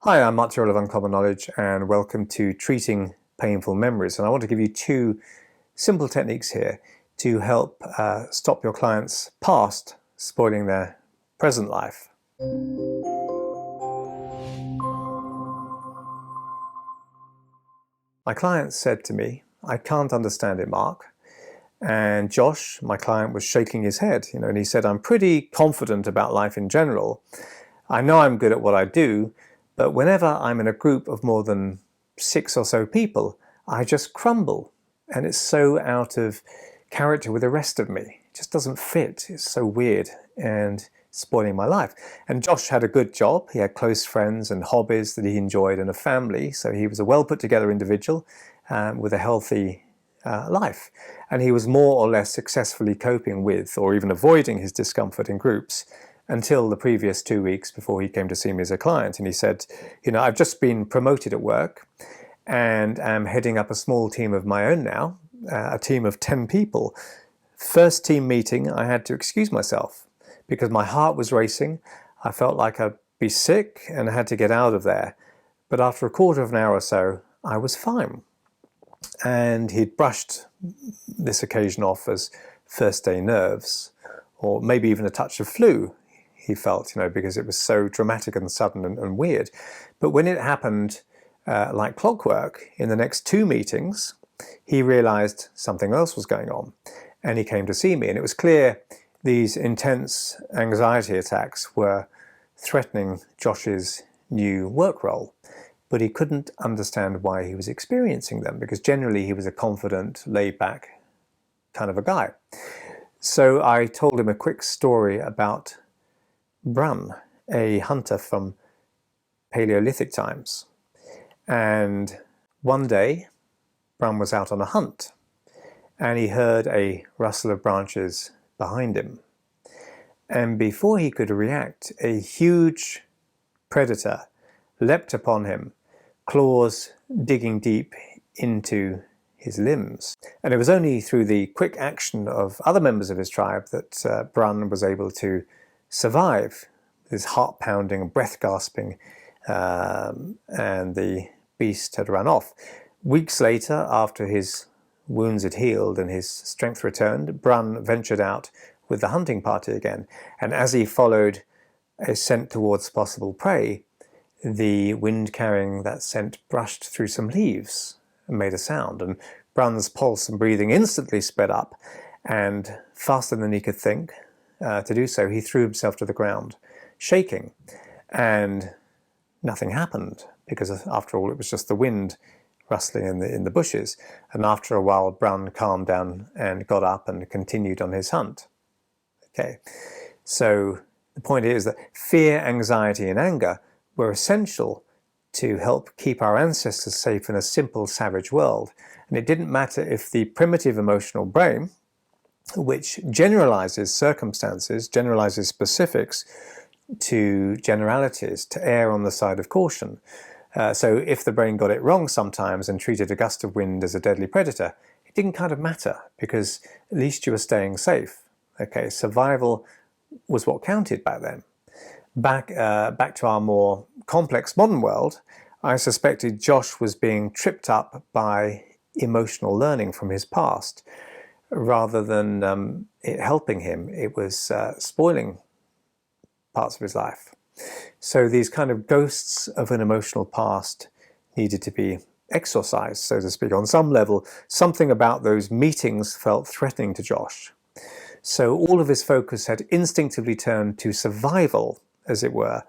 Hi, I'm Tyrrell of Uncommon Knowledge, and welcome to Treating Painful Memories. And I want to give you two simple techniques here to help stop your clients' past spoiling their present life. My client said to me, "I can't understand it, Mark." And Josh, my client, was shaking his head, and he said, "I'm pretty confident about life in general. I know I'm good at what I do, but whenever I'm in a group of more than 6 or so people, I just crumble, and it's so out of character with the rest of me. It just doesn't fit. It's so weird and spoiling my life." And Josh had a good job. He had close friends and hobbies that he enjoyed and a family, so he was a well put together individual with a healthy life. And he was more or less successfully coping with or even avoiding his discomfort in groups until the previous 2 weeks before he came to see me as a client. And he said, "I've just been promoted at work and am heading up a small team of my own now, a team of 10 people. First team meeting, I had to excuse myself because my heart was racing. I felt like I'd be sick and I had to get out of there. But after a quarter of an hour or so, I was fine." And he'd brushed this occasion off as first day nerves, or maybe even a touch of flu, he felt, because it was so dramatic and sudden and weird. But when it happened like clockwork, in the next 2 meetings, he realized something else was going on. And he came to see me. And it was clear these intense anxiety attacks were threatening Josh's new work role. But he couldn't understand why he was experiencing them, because generally he was a confident, laid-back kind of a guy. So I told him a quick story about Brun, a hunter from Paleolithic times. And one day, Brun was out on a hunt, and he heard a rustle of branches behind him. And before he could react, a huge predator leapt upon him, claws digging deep into his limbs. And it was only through the quick action of other members of his tribe that Brun was able to survive, his heart pounding, breath gasping, and the beast had run off. Weeks later, after his wounds had healed and his strength returned, Brun ventured out with the hunting party again. And as he followed a scent towards possible prey, the wind carrying that scent brushed through some leaves and made a sound, and Brun's pulse and breathing instantly sped up, and faster than he could think to do so, he threw himself to the ground, shaking, and nothing happened, because after all it was just the wind rustling in the bushes. And after a while, Brun calmed down and got up and continued on his hunt. Okay, so the point is that fear, anxiety, and anger were essential to help keep our ancestors safe in a simple, savage world. And it didn't matter if the primitive emotional brain, which generalizes circumstances, generalizes specifics to generalities, to err on the side of caution. So if the brain got it wrong sometimes and treated a gust of wind as a deadly predator, it didn't kind of matter, because at least you were staying safe. Okay, survival was what counted back then. Back to our more complex modern world, I suspected Josh was being tripped up by emotional learning from his past. Rather than it helping him, it was spoiling parts of his life. So these kind of ghosts of an emotional past needed to be exorcised, so to speak. On some level, something about those meetings felt threatening to Josh. So all of his focus had instinctively turned to survival, as it were,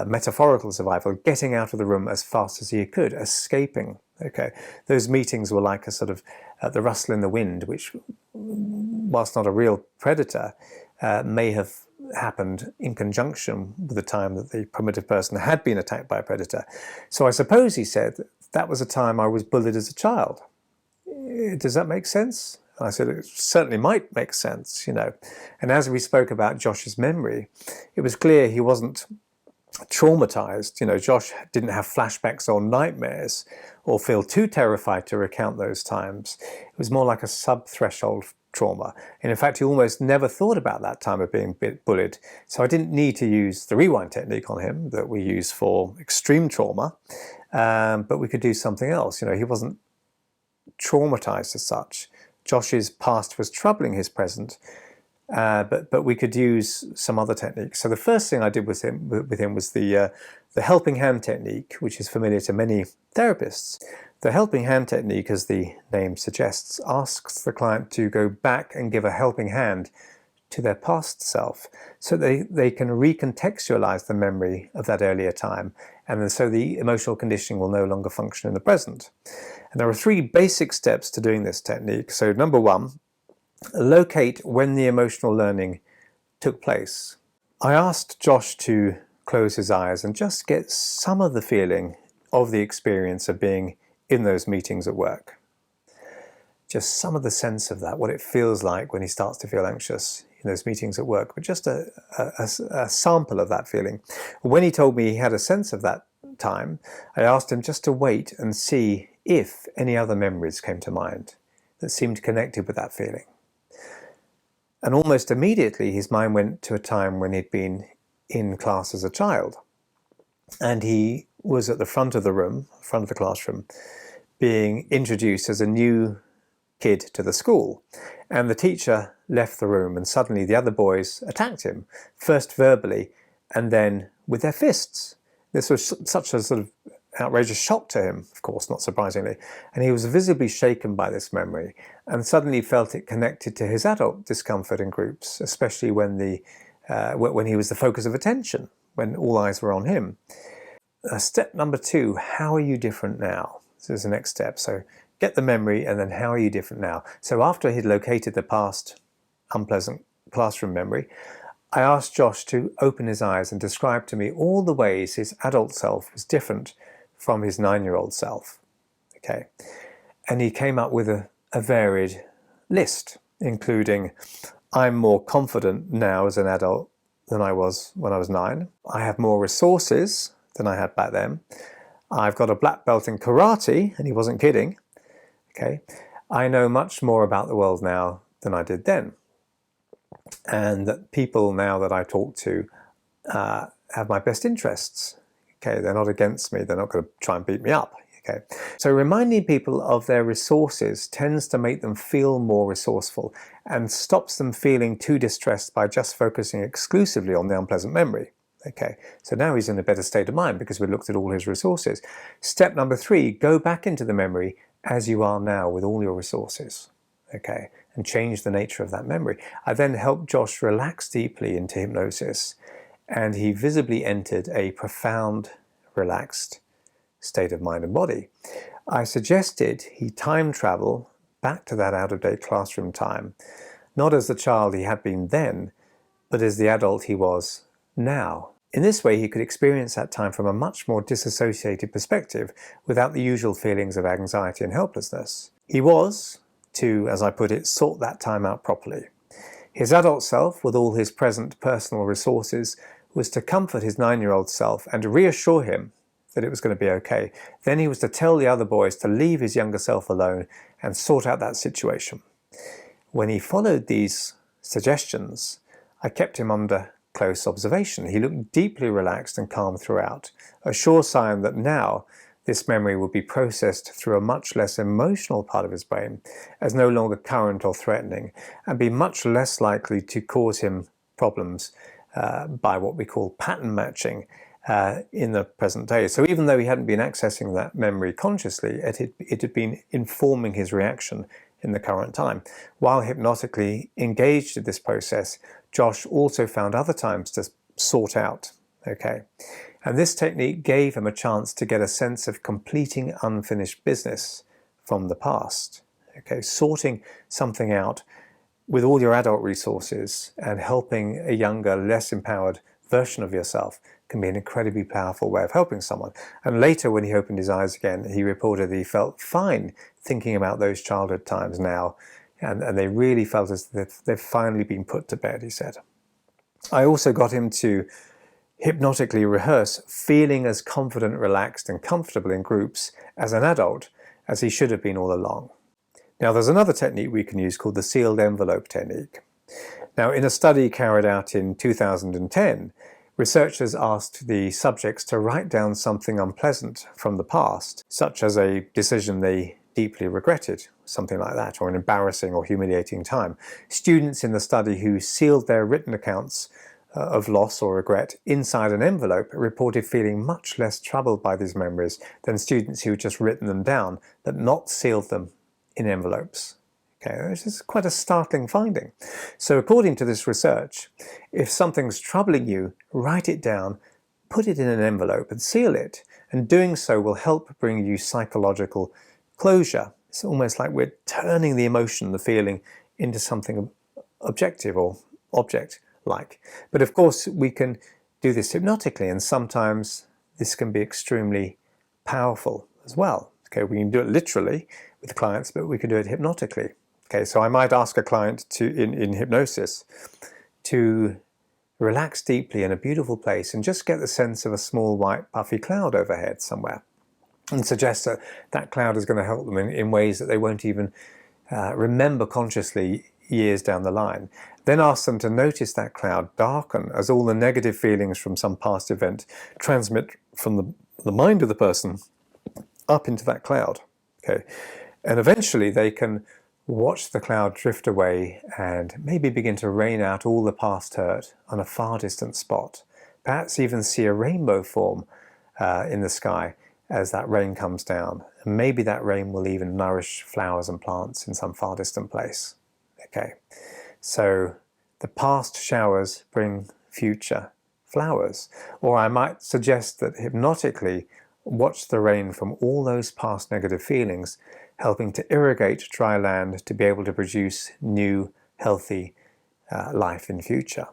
metaphorical survival, getting out of the room as fast as he could, escaping. Okay, those meetings were like a sort of the rustle in the wind, which, whilst not a real predator, may have happened in conjunction with the time that the primitive person had been attacked by a predator. So I suppose, he said, that was a time I was bullied as a child. Does that make sense? I said, it certainly might make sense, And as we spoke about Josh's memory, it was clear he wasn't traumatized. Josh didn't have flashbacks or nightmares or feel too terrified to recount those times. It was more like a sub-threshold trauma. And in fact, he almost never thought about that time of being bullied. So I didn't need to use the rewind technique on him that we use for extreme trauma, but we could do something else. He wasn't traumatized as such. Josh's past was troubling his present, but we could use some other techniques. So the first thing I did with him was the helping hand technique, which is familiar to many therapists. The helping hand technique, as the name suggests, asks the client to go back and give a helping hand to their past self so they can recontextualize the memory of that earlier time, and so the emotional conditioning will no longer function in the present. And there are 3 basic steps to doing this technique. So number 1, locate when the emotional learning took place. I asked Josh to close his eyes and just get some of the feeling of the experience of being in those meetings at work. Just some of the sense of that, what it feels like when he starts to feel anxious in those meetings at work, but just a sample of that feeling. When he told me he had a sense of that time, I asked him just to wait and see if any other memories came to mind that seemed connected with that feeling. And almost immediately his mind went to a time when he'd been in class as a child. And he was at the front of the classroom, being introduced as a new kid to the school. And the teacher left the room, and suddenly the other boys attacked him, first verbally and then with their fists. This was such a sort of outrageous shock to him, of course, not surprisingly. And he was visibly shaken by this memory and suddenly felt it connected to his adult discomfort in groups, especially when he was the focus of attention, when all eyes were on him. Step number 2, how are you different now? So this is the next step. So get the memory, and then how are you different now? So after he'd located the past unpleasant classroom memory, I asked Josh to open his eyes and describe to me all the ways his adult self was different from his 9-year-old self. Okay, and he came up with a varied list, including, I'm more confident now as an adult than I was when I was 9. I have more resources than I had back then. I've got a black belt in karate, and he wasn't kidding. Okay, I know much more about the world now than I did then. And that people now that I talk to have my best interests. Okay, they're not against me. They're not going to try and beat me up. Okay, so reminding people of their resources tends to make them feel more resourceful and stops them feeling too distressed by just focusing exclusively on the unpleasant memory. Okay, so now he's in a better state of mind because we looked at all his resources. Step number 3, go back into the memory as you are now with all your resources. Okay, and change the nature of that memory. I then helped Josh relax deeply into hypnosis, and he visibly entered a profound, relaxed state of mind and body. I suggested he time travel back to that out-of-date classroom time, not as the child he had been then, but as the adult he was now. In this way, he could experience that time from a much more disassociated perspective without the usual feelings of anxiety and helplessness. He was to, as I put it, sort that time out properly. His adult self, with all his present personal resources, was to comfort his 9-year-old self and to reassure him that it was going to be okay. Then he was to tell the other boys to leave his younger self alone and sort out that situation. When he followed these suggestions, I kept him under close observation. He looked deeply relaxed and calm throughout, a sure sign that now this memory would be processed through a much less emotional part of his brain, as no longer current or threatening, and be much less likely to cause him problems by what we call pattern matching in the present day. So even though he hadn't been accessing that memory consciously, it had been informing his reaction in the current time. While hypnotically engaged in this process, Josh also found other times to sort out. Okay, and this technique gave him a chance to get a sense of completing unfinished business from the past. Okay, sorting something out with all your adult resources and helping a younger, less empowered version of yourself can be an incredibly powerful way of helping someone. And later, when he opened his eyes again, he reported that he felt fine thinking about those childhood times now, and they really felt as if they've finally been put to bed, he said. I also got him to hypnotically rehearse feeling as confident, relaxed, and comfortable in groups as an adult as he should have been all along. Now there's another technique we can use called the sealed envelope technique. Now in a study carried out in 2010, researchers asked the subjects to write down something unpleasant from the past, such as a decision they deeply regretted, something like that, or an embarrassing or humiliating time. Students in the study who sealed their written accounts of loss or regret inside an envelope reported feeling much less troubled by these memories than students who had just written them down but not sealed them in envelopes. Okay, this is quite a startling finding. So according to this research, if something's troubling you, write it down, put it in an envelope and seal it, and doing so will help bring you psychological closure. It's almost like we're turning the emotion, the feeling, into something objective or object-like. But of course we can do this hypnotically, and sometimes this can be extremely powerful as well. Okay, we can do it literally with clients, but we can do it hypnotically. Okay, so I might ask a client to, in hypnosis, to relax deeply in a beautiful place and just get the sense of a small white puffy cloud overhead somewhere, and suggest that that cloud is going to help them in ways that they won't even remember consciously years down the line. Then ask them to notice that cloud darken as all the negative feelings from some past event transmit from the mind of the person up into that cloud. Okay, and eventually they can watch the cloud drift away and maybe begin to rain out all the past hurt on a far distant spot. Perhaps even see a rainbow form in the sky as that rain comes down. And maybe that rain will even nourish flowers and plants in some far distant place. Okay, so the past showers bring future flowers. Or I might suggest that hypnotically watch the rain from all those past negative feelings, helping to irrigate dry land to be able to produce new, healthy life in future.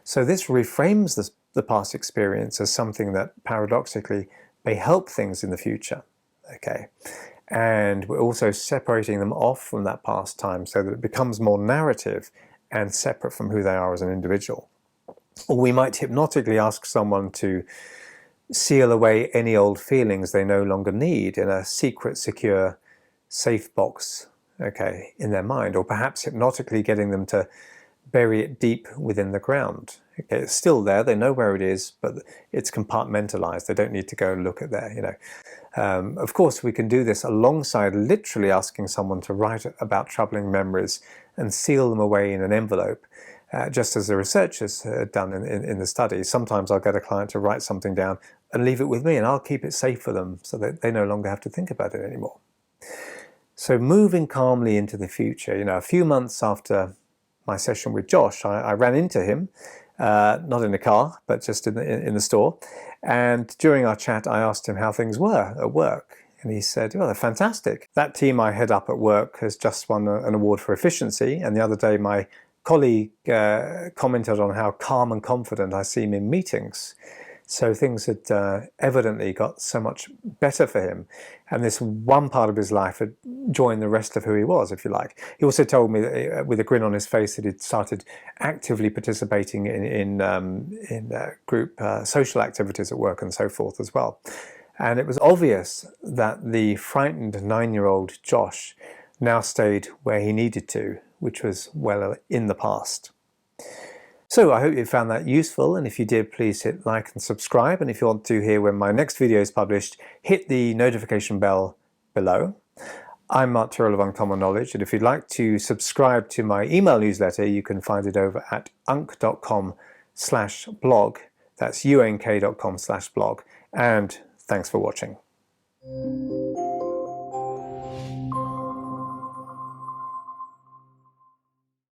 So this reframes the past experience as something that paradoxically may help things in the future. Okay, and we're also separating them off from that past time so that it becomes more narrative and separate from who they are as an individual. Or we might hypnotically ask someone to seal away any old feelings they no longer need in a secret, secure, safe box, okay, in their mind, or perhaps hypnotically getting them to bury it deep within the ground. Okay, it's still there, they know where it is, but it's compartmentalized. They don't need to go and look at there, you know. Of course, we can do this alongside literally asking someone to write about troubling memories and seal them away in an envelope, just as the researchers had done in the study. Sometimes I'll get a client to write something down and leave it with me, and I'll keep it safe for them so that they no longer have to think about it anymore. So moving calmly into the future, you know, a few months after my session with Josh, I ran into him, not in the car, but just in the store. And during our chat, I asked him how things were at work. And he said, "Oh, they're fantastic. That team I head up at work has just won an award for efficiency. And the other day, my colleague commented on how calm and confident I seem in meetings." So things had evidently got so much better for him. And this one part of his life had joined the rest of who he was, if you like. He also told me that, with a grin on his face, that he'd started actively participating in group social activities at work and so forth as well. And it was obvious that the frightened 9-year-old Josh now stayed where he needed to, which was well in the past. So I hope you found that useful, and if you did, please hit like and subscribe, and if you want to hear when my next video is published, hit the notification bell below. I'm Mark Tyrrell of Uncommon Knowledge, and if you'd like to subscribe to my email newsletter, you can find it over at unk.com/blog. That's unk.com/blog, and thanks for watching.